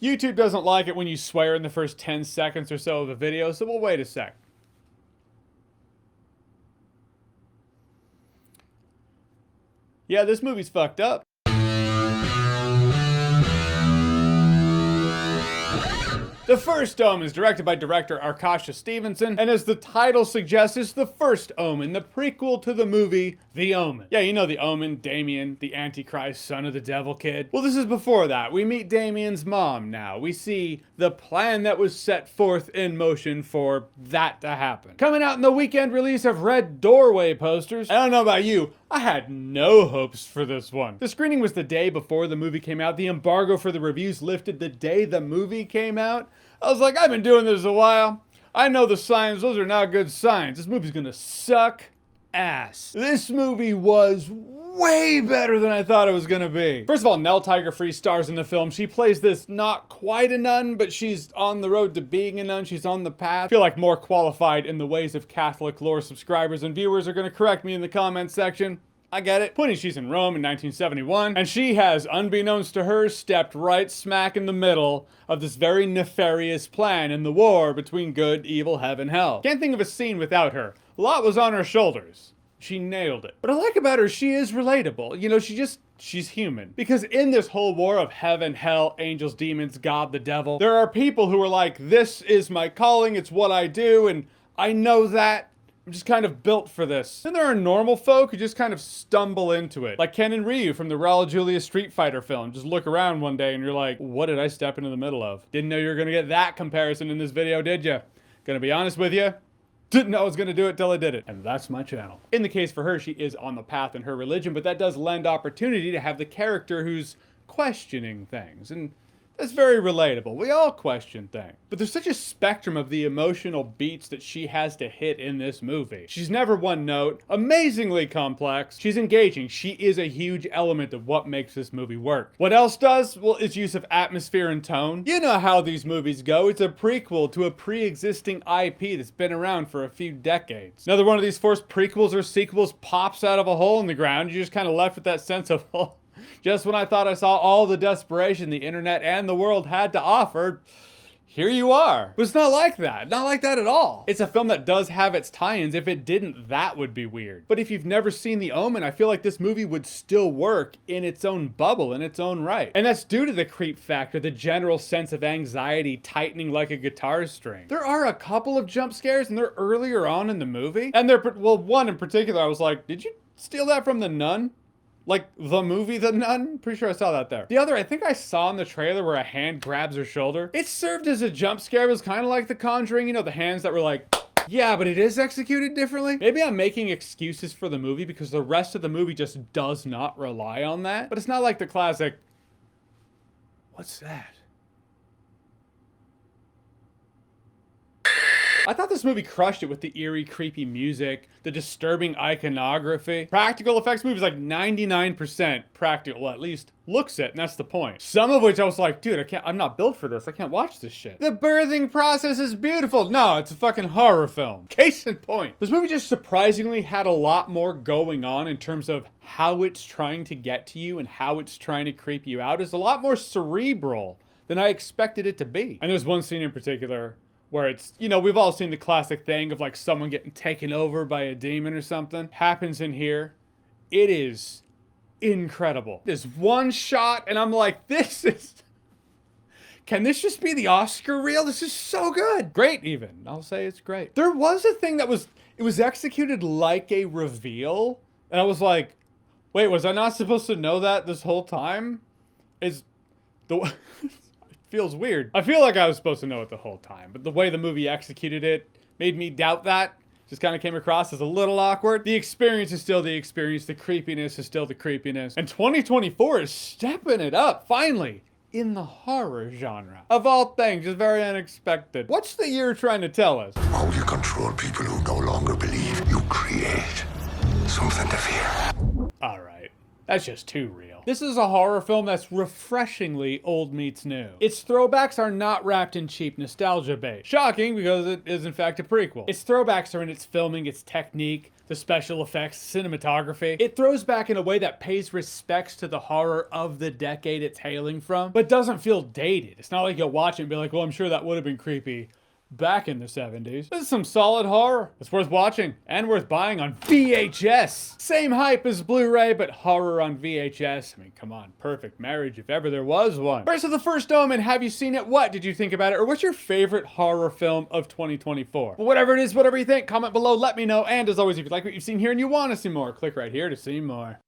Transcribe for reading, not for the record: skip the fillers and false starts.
YouTube doesn't like it when you swear in the first 10 seconds or so of a video, so we'll wait a sec. Yeah, this movie's fucked up. The First Omen is directed by director Arkasha Stevenson, and as the title suggests, it's the First Omen, the prequel to the movie The Omen. Yeah, you know The Omen, Damien, the Antichrist, son of the devil kid. Well, this is before that. We meet Damien's mom now. We see the plan that was set forth in motion for that to happen. Coming out in the weekend release of Red Doorway posters. I don't know about you, I had no hopes for this one. The screening was the day before the movie came out. The embargo for the reviews lifted the day the movie came out. I was like, I've been doing this a while. I know the signs. Those are not good signs. This movie's gonna suck ass. This movie was way better than I thought it was gonna be. First of all, Nell Tiger-Free stars in the film. She plays this not quite a nun, but she's on the road to being a nun. She's on the path. I feel like more qualified in the ways of Catholic lore subscribers and viewers are gonna correct me in the comments section. I get it. Point is, she's in Rome in 1971, and she has, unbeknownst to her, stepped right smack in the middle of this very nefarious plan in the war between good, evil, heaven, hell. Can't think of a scene without her. A lot was on her shoulders. She nailed it. What I like about her, she is relatable. You know, she's human. Because in this whole war of heaven, hell, angels, demons, God, the devil, there are people who are like, this is my calling, it's what I do, and I know that. I'm just kind of built for this. Then there are normal folk who just kind of stumble into it. Like Ken and Ryu from the Raul Julia Street Fighter film. Just look around one day and you're like, what did I step into the middle of? Didn't know you were gonna get that comparison in this video, did ya? Gonna be honest with you, didn't know I was gonna do it till I did it. And that's my channel. In the case for her, she is on the path in her religion, but that does lend opportunity to have the character who's questioning things. And that's very relatable. We all question things. But there's such a spectrum of the emotional beats that she has to hit in this movie. She's never one note, amazingly complex. She's engaging. She is a huge element of what makes this movie work. What else does? Well, its use of atmosphere and tone. You know how these movies go. It's a prequel to a pre-existing IP that's been around for a few decades. Another one of these forced prequels or sequels pops out of a hole in the ground. You're just kind of left with that sense of, oh, just when I thought I saw all the desperation the internet and the world had to offer, here you are. But it's not like that. Not like that at all. It's a film that does have its tie-ins. If it didn't, that would be weird. But if you've never seen The Omen, I feel like this movie would still work in its own bubble, in its own right. And that's due to the creep factor, the general sense of anxiety tightening like a guitar string. There are a couple of jump scares, and they're earlier on in the movie. And well, one in particular, I was like, did you steal that from The Nun? Like the movie The Nun? Pretty sure I saw that there. The other, I think I saw in the trailer where a hand grabs her shoulder. It served as a jump scare. It was kind of like The Conjuring, you know, the hands that were like, yeah, but it is executed differently. Maybe I'm making excuses for the movie because the rest of the movie just does not rely on that. But it's not like the classic, what's that? I thought this movie crushed it with the eerie, creepy music, the disturbing iconography. Practical effects movie is like 99% practical, well, at least looks it, and that's the point. Some of which I was like, dude, I'm not built for this. I can't watch this shit. The birthing process is beautiful. No, it's a fucking horror film. Case in point. This movie just surprisingly had a lot more going on in terms of how it's trying to get to you and how it's trying to creep you out. It's a lot more cerebral than I expected it to be. And there's one scene in particular where it's, you know, we've all seen the classic thing of like someone getting taken over by a demon or something. Happens in here. It is incredible. There's one shot and I'm like, can this just be the Oscar reel? This is so good. Great even. I'll say it's great. There was a thing that it was executed like a reveal. And I was like, wait, was I not supposed to know that this whole time? Feels weird. I feel like I was supposed to know it the whole time, but the way the movie executed it made me doubt that. Just kind of came across as a little awkward. The experience is still the experience. The creepiness is still the creepiness. And 2024 is stepping it up, finally, in the horror genre. Of all things, just very unexpected. What's the year trying to tell us? How you control people who no longer believe, you create something to fear. All right, that's just too real. style. This is a horror film that's refreshingly old meets new. Its throwbacks are not wrapped in cheap nostalgia bait. Shocking, because it is in fact a prequel. Its throwbacks are in its filming, its technique, the special effects, cinematography. It throws back in a way that pays respects to the horror of the decade it's hailing from, but doesn't feel dated. It's not like you'll watch it and be like, well, I'm sure that would have been creepy back in the 70s. This is some solid horror. It's worth watching and worth buying on VHS. Same hype as Blu-ray, but horror on VHS. I mean, come on, perfect marriage if ever there was one. First of The First Omen, have you seen it? What did you think about it? Or what's your favorite horror film of 2024? Well, whatever it is, whatever you think, comment below, let me know. And as always, if you like what you've seen here and you want to see more, click right here to see more.